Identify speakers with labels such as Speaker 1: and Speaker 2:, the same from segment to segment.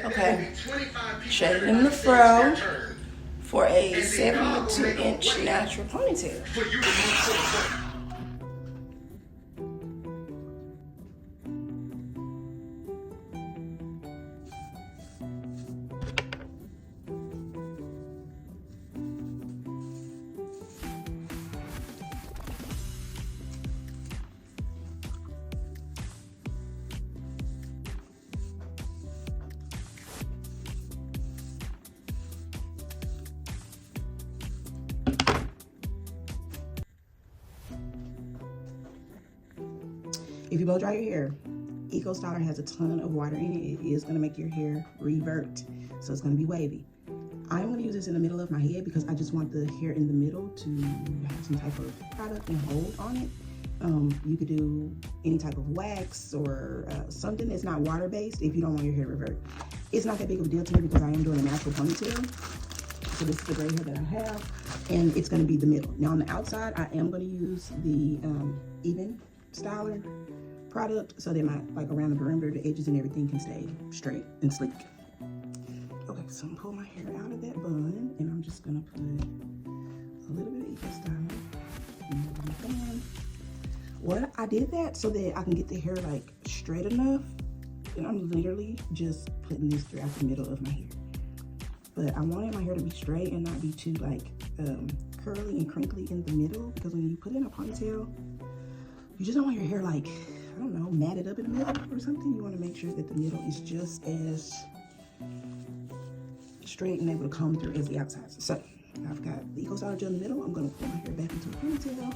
Speaker 1: Okay, shaded in the fro for a 72-inch natural ponytail. If you blow dry your hair, Ecostyle has a ton of water in it. It is going to make your hair revert, so it's going to be wavy. I'm going to use this in the middle of my head because I just want the hair in the middle to have some type of product and hold on it. You could do any type of wax or something that's not water-based if you don't want your hair to revert. It's not that big of a deal to me because I am doing a natural ponytail. So this is the braid hair that I have, and it's going to be the middle. Now on the outside, I am going to use the Ebin Styler product so that my, like around the perimeter, the edges and everything can stay straight and sleek. Okay, so I'm gonna pull my hair out of that bun, and I'm just gonna put a little bit of Ecostyle in the bun. Well, I did that so that I can get the hair like straight enough, and I'm literally just putting this throughout the middle of my hair. But I wanted my hair to be straight and not be too like curly and crinkly in the middle, because when you put in a ponytail, you just don't want your hair like, I don't know, matted up in the middle or something. You want to make sure that the middle is just as straight and able to comb through as the outside. So I've got the Ecostyle Gel in the middle. I'm going to pull my hair back into a ponytail,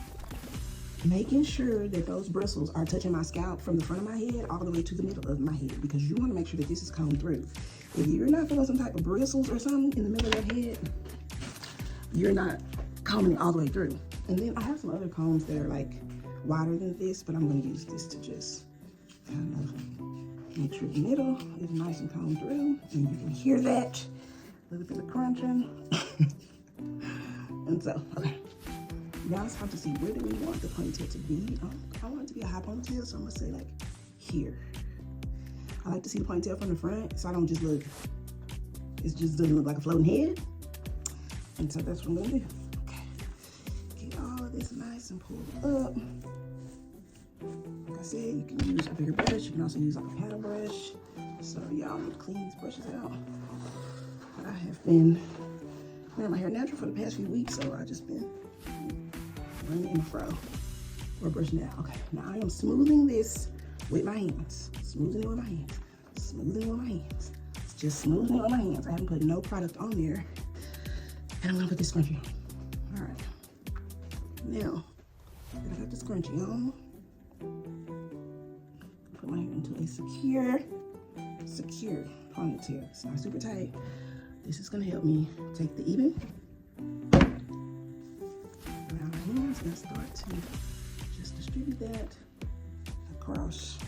Speaker 1: making sure that those bristles are touching my scalp from the front of my head all the way to the middle of my head, because you want to make sure that this is combed through. If you're not feeling some type of bristles or something in the middle of your head, you're not combing it all the way through. And then I have some other combs that are like wider than this, but I'm going to use this to just kind of make sure the middle is nice and combed through. And you can hear that, a little bit of crunching. And so, okay. Now it's time to see, where do we want the ponytail to be? I want it to be a high ponytail, so I'm going to say like here. I like to see the ponytail from the front, so I don't just look, it just doesn't look like a floating head. And so that's what I'm going to do. Okay. Get all of this nice and pulled up. Like I said, you can use a bigger brush. You can also use like a paddle brush. So y'all need to clean these brushes out. I have been wearing my hair natural for the past few weeks, so I just been running in a fro or brushing it out. Okay, now I am smoothing this with my hands. Smoothing it with my hands. Smoothing it with my hands. It's just smoothing it with my hands. I haven't put no product on there. And I'm gonna put this scrunchie on. All right. Now, that I got the scrunchie on, put my hair into a secure ponytail. It's not super tight. This is gonna help me take the Ebin around my hands and start to just distribute that across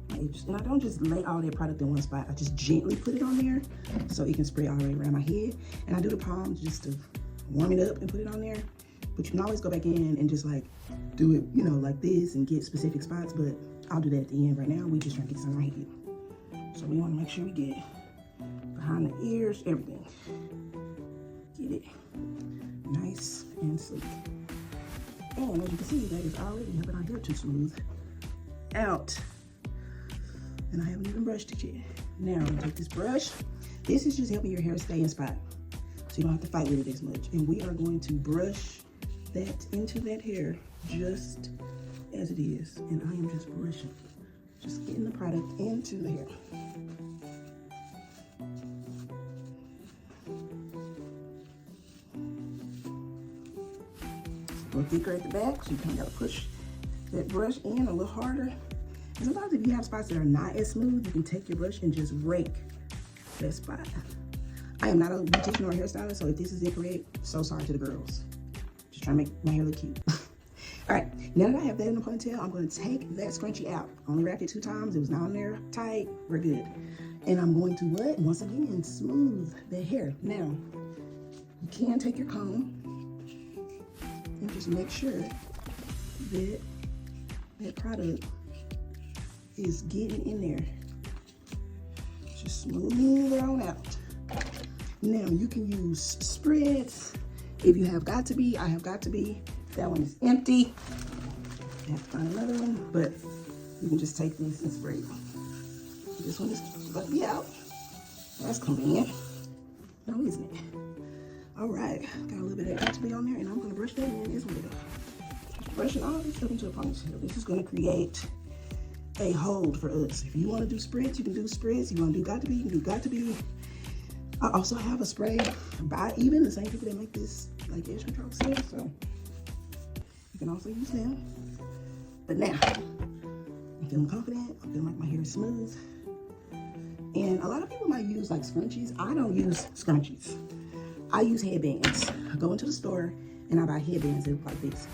Speaker 1: my edges. And I don't just lay all that product in one spot. I just gently put it on there so it can spray all the way around my head. And I do the palms just to warm it up and put it on there. But you can always go back in and just like do it, you know, like this and get specific spots. But I'll do that at the end. Right now, we just trying to get this on my head. So we want to make sure we get behind the ears, everything. Get it nice and sleek. And as you can see, that is already helping our hair to smooth out. And I haven't even brushed it yet. Now I'm gonna take this brush. This is just helping your hair stay in spot, so you don't have to fight with it as much. And we are going to brush that into that hair just as it is. And I am just brushing, just getting the product into the hair. A little thicker at the back, so you kind of gotta push that brush in a little harder. And sometimes if you have spots that are not as smooth, you can take your brush and just rake that spot. I am not a beautician or a hairstylist, so if this is incorrect, so sorry to the girls. Just trying to make my hair look cute. All right, now that I have that in the ponytail, I'm gonna take that scrunchie out. Only wrapped it 2 times, it was not on there tight, we're good. And I'm going to what? Once again, smooth the hair. Now, you can take your comb and just make sure that that product is getting in there. just smooth it on out. Now you can use spreads if you have got to be. I have got to be. That one is empty. I have to find another one, but you can just take this and spray it. This one is got to be out. That's convenient. No, isn't it? All right, got a little bit of got to be on there, and I'm gonna brush that in as well. Just brushing all this stuff into a ponytail. This is gonna create a hold for us. If you want to do spreads, you can do spreads. You want to do got to be, you can do got to be. I also have a spray by Ebin, the same people that make this like edge control set, so you can also use them. But now, I'm feeling confident. I'm feeling like my hair is smooth. And a lot of people might use like scrunchies. I don't use scrunchies. I use headbands. I go into the store and I buy headbands that look like this.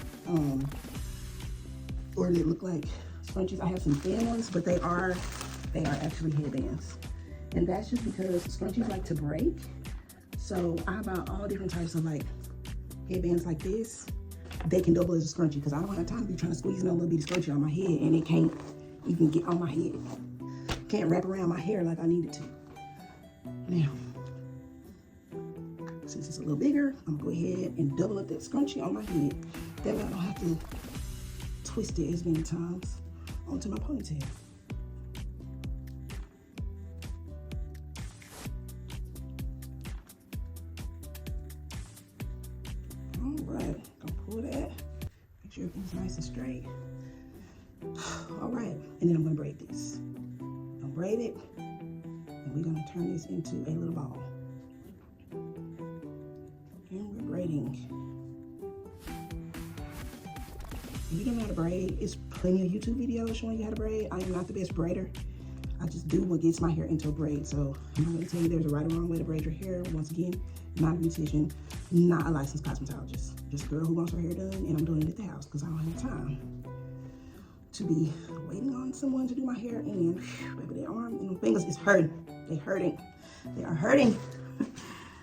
Speaker 1: Or they look like scrunchies. I have some thin ones, but they are actually headbands. And that's just because scrunchies like to break. So I buy all different types of like headbands like this. They can double as a scrunchie because I don't have time to be trying to squeeze no little bitty scrunchie on my head and it can't even get on my head. Can't wrap around my hair like I need it to. Now, since it's a little bigger, I'm gonna go ahead and double up that scrunchie on my head. That way I don't have to twist it as many times onto my ponytail. All right, gonna pull that. Make sure everything's nice and straight. All right, and then I'm gonna braid this. I'm gonna braid it, and we're gonna turn this into a little ball. And we're braiding. If you don't know how to braid, it's plenty of YouTube videos showing you how to braid. I am not the best braider. I just do what gets my hair into a braid. So I'm not gonna tell you there's a right or wrong way to braid your hair. Once again, not a beautician, not a licensed cosmetologist. Just a girl who wants her hair done, and I'm doing it at the house because I don't have time to be waiting on someone to do my hair. And baby, their arm and fingers is hurting. They're hurting. They are hurting.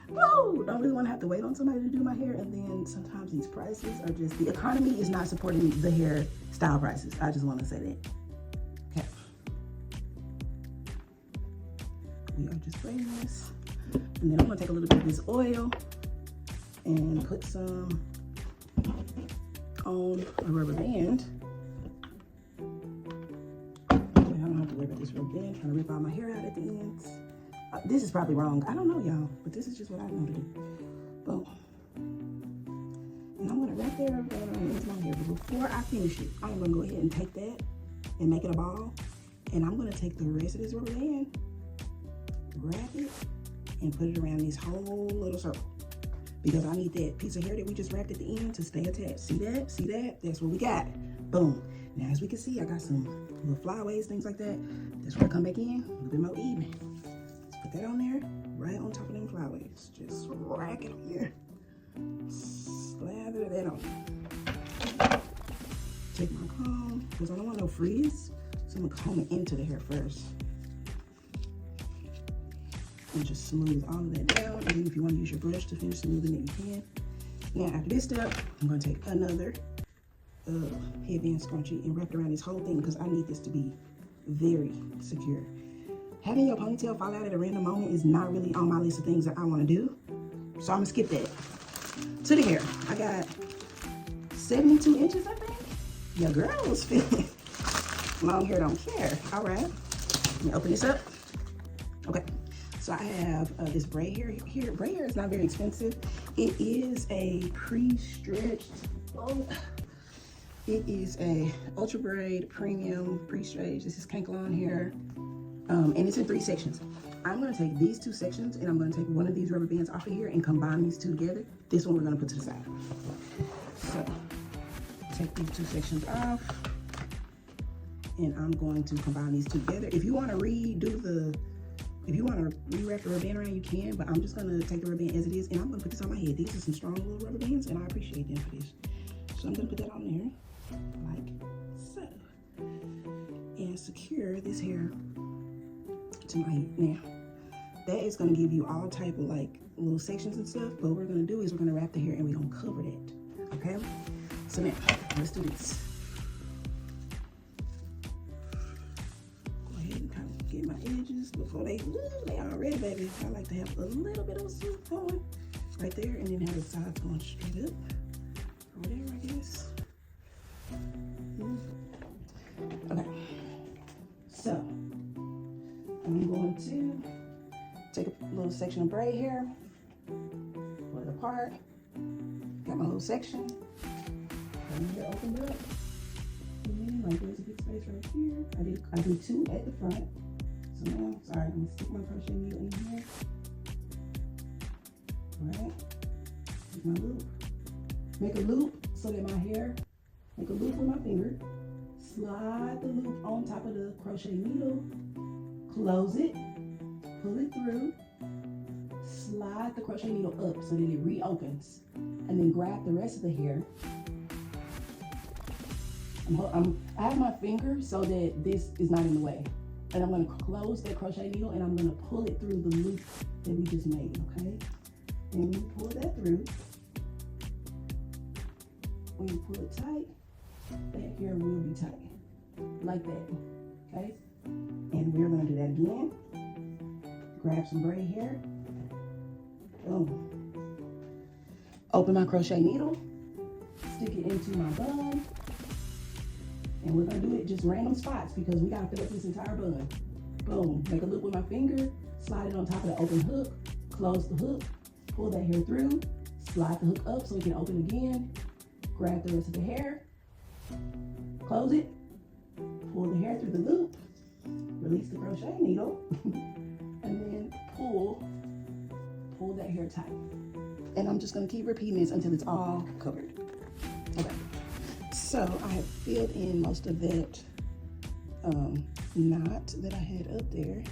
Speaker 1: Whoa, don't really want to have to wait on somebody to do my hair. And then sometimes these prices are just, the economy is not supporting the hair style prices. I just want to say that. Okay. We are just braiding this. And then I'm going to take a little bit of this oil and put some on a rubber band. I don't have to worry about this rubber band trying to rip all my hair out at the ends. This is probably wrong. I don't know, y'all, but this is just what I know to do. Boom. And I'm going to wrap that rubber band around the ends of my hair. But before I finish it, I'm going to go ahead and take that and make it a ball. And I'm going to take the rest of this rubber band, wrap it, and put it around this whole little circle. Because I need that piece of hair that we just wrapped at the end to stay attached. See that? See that? That's what we got. Boom. Now, as we can see, I got some little flyaways, things like that. That's where I come back in, a little bit more even. Let's put that on there, right on top of them flyaways. Just rack it on there. Slather that on there. Take my comb, because I don't want no frizz. So I'm gonna comb it into the hair first. And just smooth all of that down. And then if you want to use your brush to finish smoothing it, you can. Now, after this step, I'm going to take another headband scrunchie and wrap it around this whole thing because I need this to be very secure. Having your ponytail fall out at a random moment is not really on my list of things that I want to do. So I'm going to skip that. To the hair. I got 72 inches, I think. Your girl was feeling long hair don't care. All right. Let me open this up. Okay. So I have this braid hair here. Braid hair is not very expensive. It is a pre-stretched, it is a ultra braid premium pre-stretched. This is Kankalon hair, and it's in 3 sections. I'm gonna take these 2 sections and I'm gonna take one of these rubber bands off of here and combine these 2 together. This one we're gonna put to the side. So take these 2 sections off and I'm going to combine these 2 together. If you wanna re-wrap the rubber band around, you can, but I'm just gonna take the rubber band as it is and I'm gonna put this on my head. These are some strong little rubber bands and I appreciate them for this. So I'm gonna put that on there, like so. And secure this hair to my head. Now, that is gonna give you all type of like little sections and stuff, but what we're gonna do is we're gonna wrap the hair and we're gonna cover that, okay? So now, let's do this. Go ahead and kind of get my edges. edges before they already, baby. I like to have a little bit of a swoop going right there, and then have the sides going straight up, or whatever, I guess. Okay, so I'm going to take a little section of braid hair, pull it apart. Got my little section. Here opened up. And then, like, there's a big space right here. I did 2 at the front. So now, sorry, I'm gonna stick my crochet needle in here. Right. Take my loop. Make a loop so that my hair, make a loop with my finger. Slide the loop on top of the crochet needle. Close it. Pull it through. Slide the crochet needle up so that it reopens. And then grab the rest of the hair. I have my finger so that this is not in the way. And I'm going to close that crochet needle and I'm going to pull it through the loop that we just made, okay? And when you pull that through, when you pull it tight, that hair will be tight, like that, okay? And we're going to do that again. Grab some braid hair. Boom. Open my crochet needle, stick it into my bun. And we're gonna do it just random spots because we gotta fill up this entire bun. Boom, make a loop with my finger, slide it on top of the open hook, close the hook, pull that hair through, slide the hook up so it can open again, grab the rest of the hair, close it, pull the hair through the loop, release the crochet needle, and then pull that hair tight. And I'm just gonna keep repeating this until it's all covered. Okay. So I have filled in most of that knot that I had up there,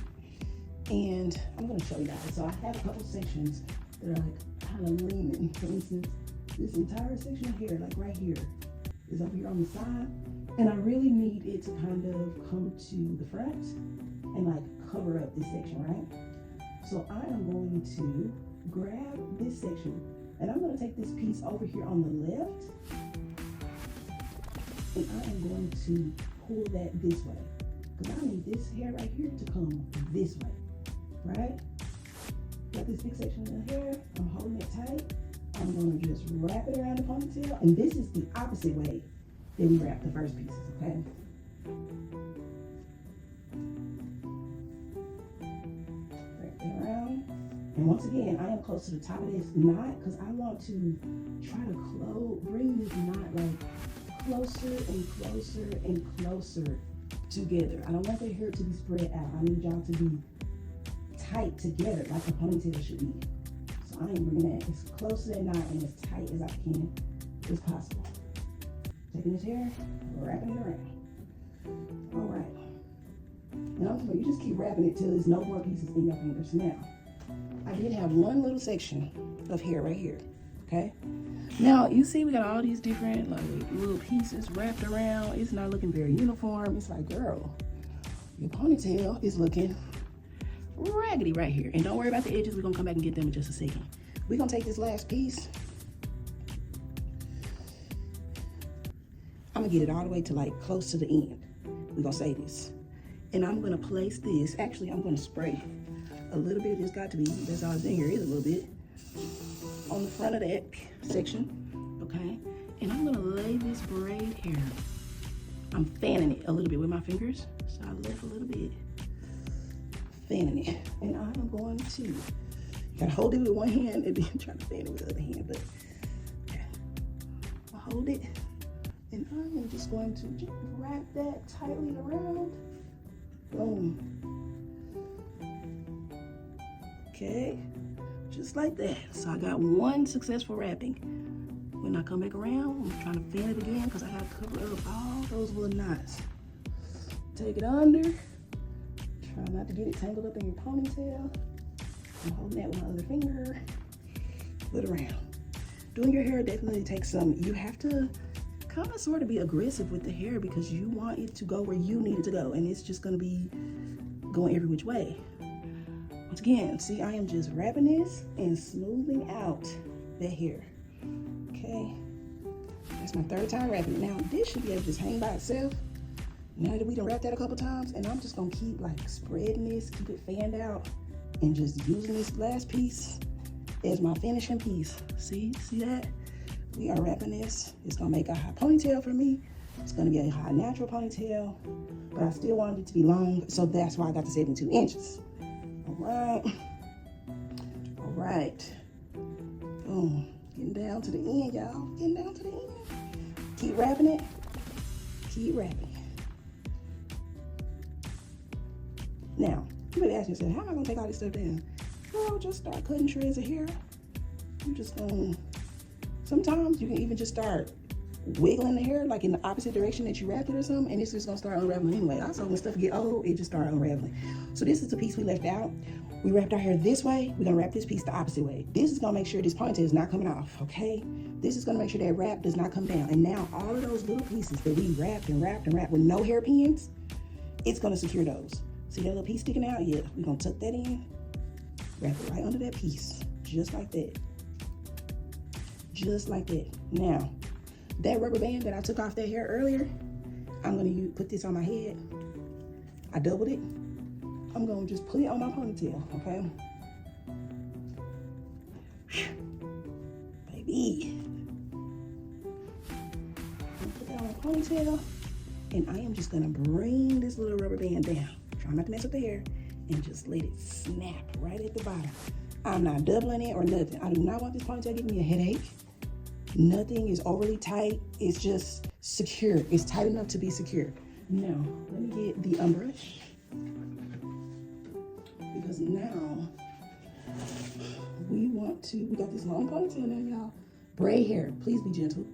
Speaker 1: and I'm going to show you guys. So I have a couple sections that are like kind of leaning. For instance, this entire section of hair, like right here, is up here on the side, and I really need it to kind of come to the front and like cover up this section, right? So I am going to grab this section, and I'm going to take this piece over here on the left. And I am going to pull that this way. Because I need this hair right here to come this way. Right? Got this big section of the hair. I'm holding it tight. I'm going to just wrap it around the ponytail. And this is the opposite way that we wrap the first pieces, okay? Wrap it around. And once again, I am close to the top of this knot because I want to try to bring this knot like closer and closer and closer together. I don't want the hair to be spread out. I need y'all to be tight together like a ponytail should be. So I am bringing that as close to that knot and as tight as I can as possible. Taking this hair, wrapping it around. All right. And I'm telling you, just keep wrapping it till there's no more pieces in your fingers. Now, I did have one little section of hair right here, okay? Now, you see we got all these different like little pieces wrapped around. It's not looking very uniform. It's like, girl, your ponytail is looking raggedy right here. And don't worry about the edges. We're gonna come back and get them in just a second. We're gonna take this last piece. I'm gonna get it all the way to like close to the end. We're gonna say this. And I'm gonna place this, actually I'm gonna spray a little bit. It's got to be, that's all it's in here is a little bit. On the front of that section, okay? And I'm gonna lay this braid hair. I'm fanning it a little bit with my fingers. So I left a little bit, fanning it. And I'm going to, you gotta hold it with one hand and then try to fan it with the other hand, but okay. I'll hold it. And I am just going to just wrap that tightly around. Boom. Okay. Just like that. So I got one successful wrapping. When I come back around, I'm trying to fan it again because I have to cover up all those little knots. Take it under. Try not to get it tangled up in your ponytail. I'm holding that with my other finger. Put it around. Doing your hair definitely takes some, you have to kind of sort of be aggressive with the hair because you want it to go where you need it to go. And it's just going to be going every which way. Once again, see, I am just wrapping this and smoothing out that hair. Okay, that's my third time wrapping it. Now, this should be able to just hang by itself, Now that we done wrapped that a couple times, and I'm just gonna keep like spreading this, keep it fanned out, and just using this last piece as my finishing piece. See that? We are wrapping this. It's gonna make a high ponytail for me. It's gonna be a high natural ponytail, but I still wanted it to be long, so that's why I got the 72 inches. All right. Boom. Getting down to the end, y'all. Getting down to the end. Keep wrapping it. Keep wrapping it. Now, you may be asking yourself, how am I gonna take all this stuff down? Well, just start cutting shreds of hair. You're just gonna, sometimes you can even just start wiggling the hair like in the opposite direction that you wrapped it or something, and it's just gonna start unraveling anyway. Also, when stuff get old, it just start unraveling. So this is the piece we left out. We wrapped our hair this way. We're gonna wrap this piece the opposite way. This is gonna make sure this ponytail is not coming off, okay? This is gonna make sure that wrap does not come down. And now all of those little pieces that we wrapped and wrapped and wrapped with no hairpins, it's gonna secure those. See that little piece sticking out? Yeah, we're gonna tuck that in, wrap it right under that piece, just like that. Just like that. Now, that rubber band that I took off that hair earlier, I'm gonna put this on my head. I doubled it. I'm gonna just put it on my ponytail, okay? Baby. Put that on my ponytail, and I am just gonna bring this little rubber band down. Try not to mess with the hair, and just let it snap right at the bottom. I'm not doubling it or nothing. I do not want this ponytail giving me a headache. Nothing is overly tight. It's just secure. It's tight enough to be secure. Now, let me get the Unbrush. Because now, we got this long ponytail now, y'all. Braid hair, please be gentle.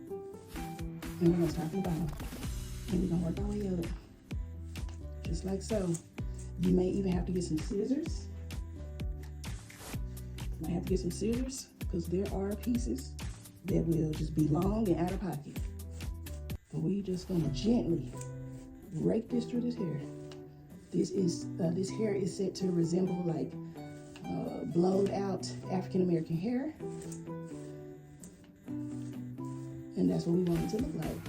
Speaker 1: And we're gonna start from the bottom. And we're gonna work our way up. Just like so. You may even have to get some scissors. Might have to get some scissors because there are pieces that will just be long and out of pocket. But we just gonna gently rake this through this hair. This hair is set to resemble like blowed out African American hair. And that's what we want it to look like.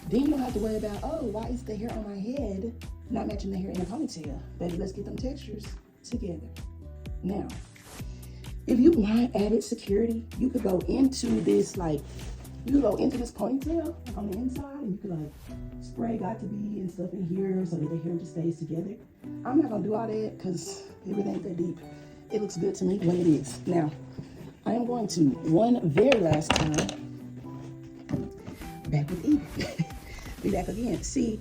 Speaker 1: Then you don't have to worry about, oh, why is the hair on my head not matching the hair in the ponytail? Baby, let's get them textures together. Now, if you want added security, you could go into this ponytail on the inside, and you could like spray got to be and stuff in here so that the hair just stays together. I'm not gonna do all that because it really ain't that deep. It looks good to me the way it is. Now, I am going to, one very last time, back with Ebin. Be back again. See,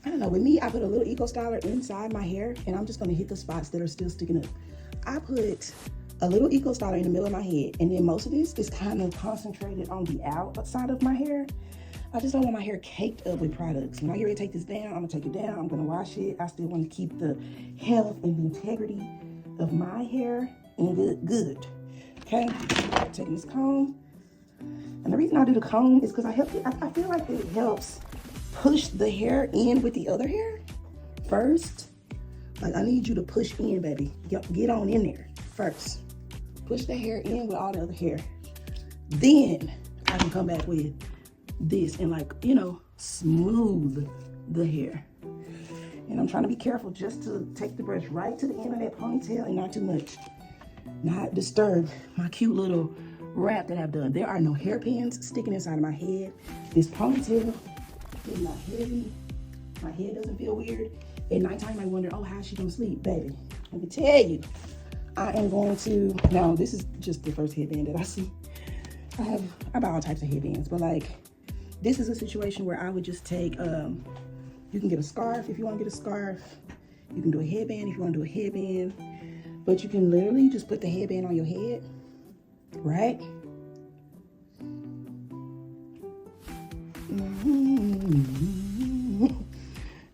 Speaker 1: I don't know, with me, I put a little Ecostyler inside my hair, and I'm just gonna hit the spots that are still sticking up. I put a little Ecostyle in the middle of my head, and then most of this is kind of concentrated on the outside of my hair. I just don't want my hair caked up with products. When I get ready to take this down, I'm gonna take it down, I'm gonna wash it. I still want to keep the health and the integrity of my hair in good. Okay, taking this comb. And the reason I do the comb is because I feel like it helps push the hair in with the other hair first. Like, I need you to push in, baby. Get on in there first. Push the hair in with all the other hair. Then I can come back with this and, like, you know, smooth the hair. And I'm trying to be careful just to take the brush right to the end of that ponytail and not too much. Not disturb my cute little wrap that I've done. There are no hairpins sticking inside of my head. This ponytail is not heavy. My head doesn't feel weird. At nighttime, I wonder, oh, how's she gonna sleep? Baby, let me tell you, I am going to, now this is just the first headband that I see. I buy all types of headbands, but like, this is a situation where I would just take, you can get a scarf if you wanna get a scarf. You can do a headband if you wanna do a headband. But you can literally just put the headband on your head, right?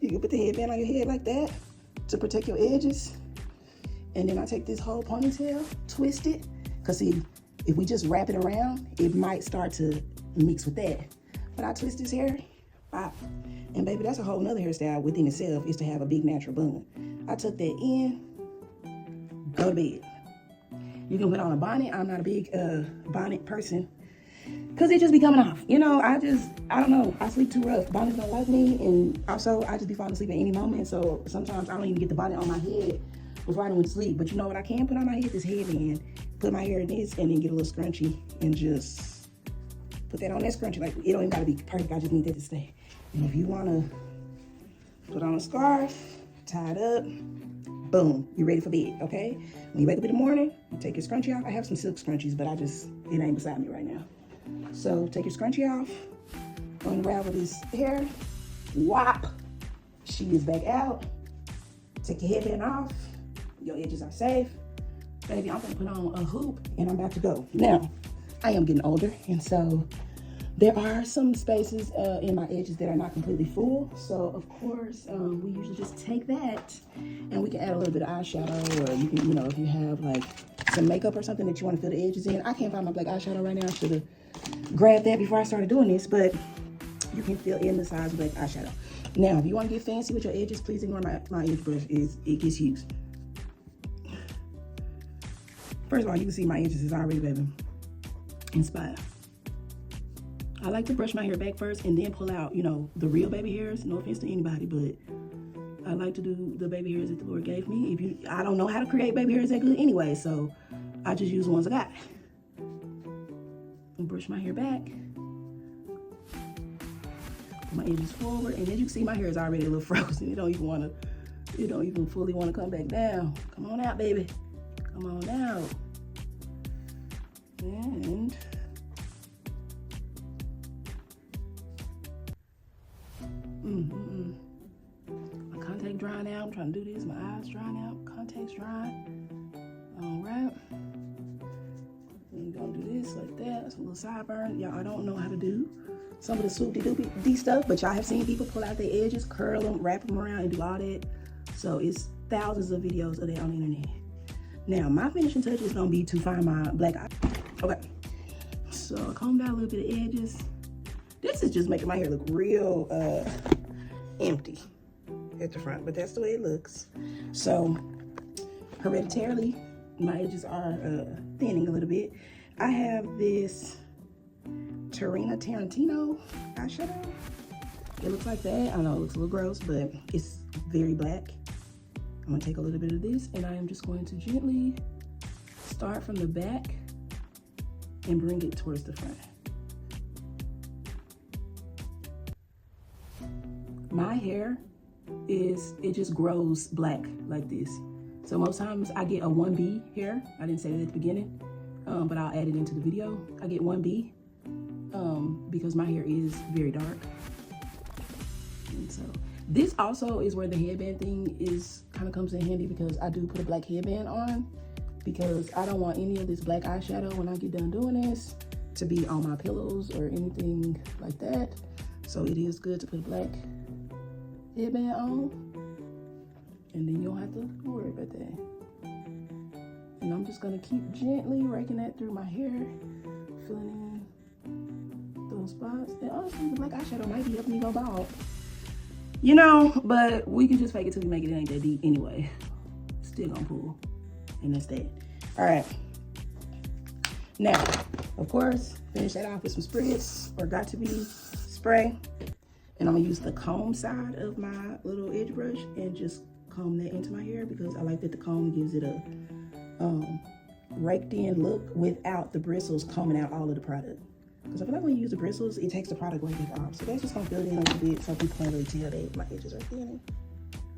Speaker 1: You can put the headband on your head like that to protect your edges. And then I take this whole ponytail, twist it. Cause see, if we just wrap it around, it might start to mix with that. But I twist this hair, pop. And baby, that's a whole nother hairstyle within itself, is to have a big natural bun. I tuck that in, go to bed. You can put on a bonnet. I'm not a big bonnet person Cause it just be coming off. You know, I don't know. I sleep too rough. Bonnets don't like me, and also I just be falling asleep at any moment. So sometimes I don't even get the bonnet on my head before I went to sleep. But you know what I can put on my head? This headband. Put my hair in this, and then get a little scrunchy, and just put that on that scrunchie. Like, it don't even gotta be perfect. I just need that to stay. And if you wanna put on a scarf, tie it up, boom, you're ready for bed. Okay. When you wake up in the morning, you take your scrunchie off. I have some silk scrunchies, but it ain't beside me right now. So take your scrunchie off, unravel this hair, whop, she is back out. Take your headband off, your edges are safe. Baby, I'm gonna put on a hoop and I'm about to go. Now, I am getting older, and so there are some spaces in my edges that are not completely full. So of course, we usually just take that and we can add a little bit of eyeshadow, or you can, you know, if you have like some makeup or something that you want to fill the edges in. I can't find my black eyeshadow right now. I should have grabbed that before I started doing this, but you can fill in the size of black eyeshadow. Now, if you want to get fancy with your edges, please ignore my edge brush. It gets used. First of all, you can see my edges is already, baby, inspired. I like to brush my hair back first and then pull out, you know, the real baby hairs. No offense to anybody, but I like to do the baby hairs that the Lord gave me. I don't know how to create baby hairs that good anyway, so I just use the ones I got. And brush my hair back. Put my edges forward, and as you can see, my hair is already a little frozen. It don't even fully want to come back down. Come on out, baby. Come on out. And my contact drying out. I'm trying to do this. My eyes drying out. Contacts drying. All right. And you're gonna do this like that. That's a little sideburn. Y'all, I don't know how to do some of the swoop-de-doopy stuff, but y'all have seen people pull out their edges, curl them, wrap them around, and do all that. So it's thousands of videos of that on the internet. Now, my finishing touch is gonna be to find my black eye. Okay. So I comb down a little bit of edges. This is just making my hair look real empty at the front, but that's the way it looks. So hereditarily, my edges are thinning a little bit. I have this Tarantino eyeshadow. It looks like that. I know it looks a little gross, but it's very black. I'm gonna take a little bit of this, and I am just going to gently start from the back and bring it towards the front. My hair it just grows black like this. So most times I get a 1B hair. I didn't say that at the beginning, but I'll add it into the video. I get 1B because my hair is very dark. And so this also is where the headband thing kind of comes in handy, because I do put a black headband on because I don't want any of this black eyeshadow when I get done doing this to be on my pillows or anything like that. So it is good to put a black headband on, and then you don't have to worry about that. And I'm just gonna keep gently raking that through my hair, filling in those spots. And honestly, the black eyeshadow might be helping me go bald. You know, but we can just fake it till we make it. It ain't that deep anyway. Still gonna pull, and that's that. All right. Now, of course, finish that off with some spritz or got to be spray. And I'm gonna use the comb side of my little edge brush and just comb that into my hair, because I like that the comb gives it a raked in look without the bristles combing out all of the product. Because I feel like when you use the bristles, it takes the product way back off. So that's just gonna fill it in a little bit so people can't really tell that my edges are thinning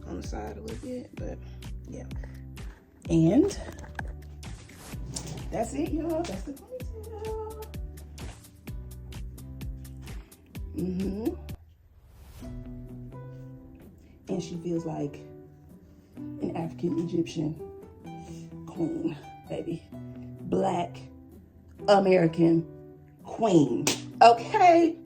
Speaker 1: on the side a little bit, but yeah. And that's it, y'all. That's the ponytail. And she feels like an African Egyptian queen, baby. Black American queen. Okay?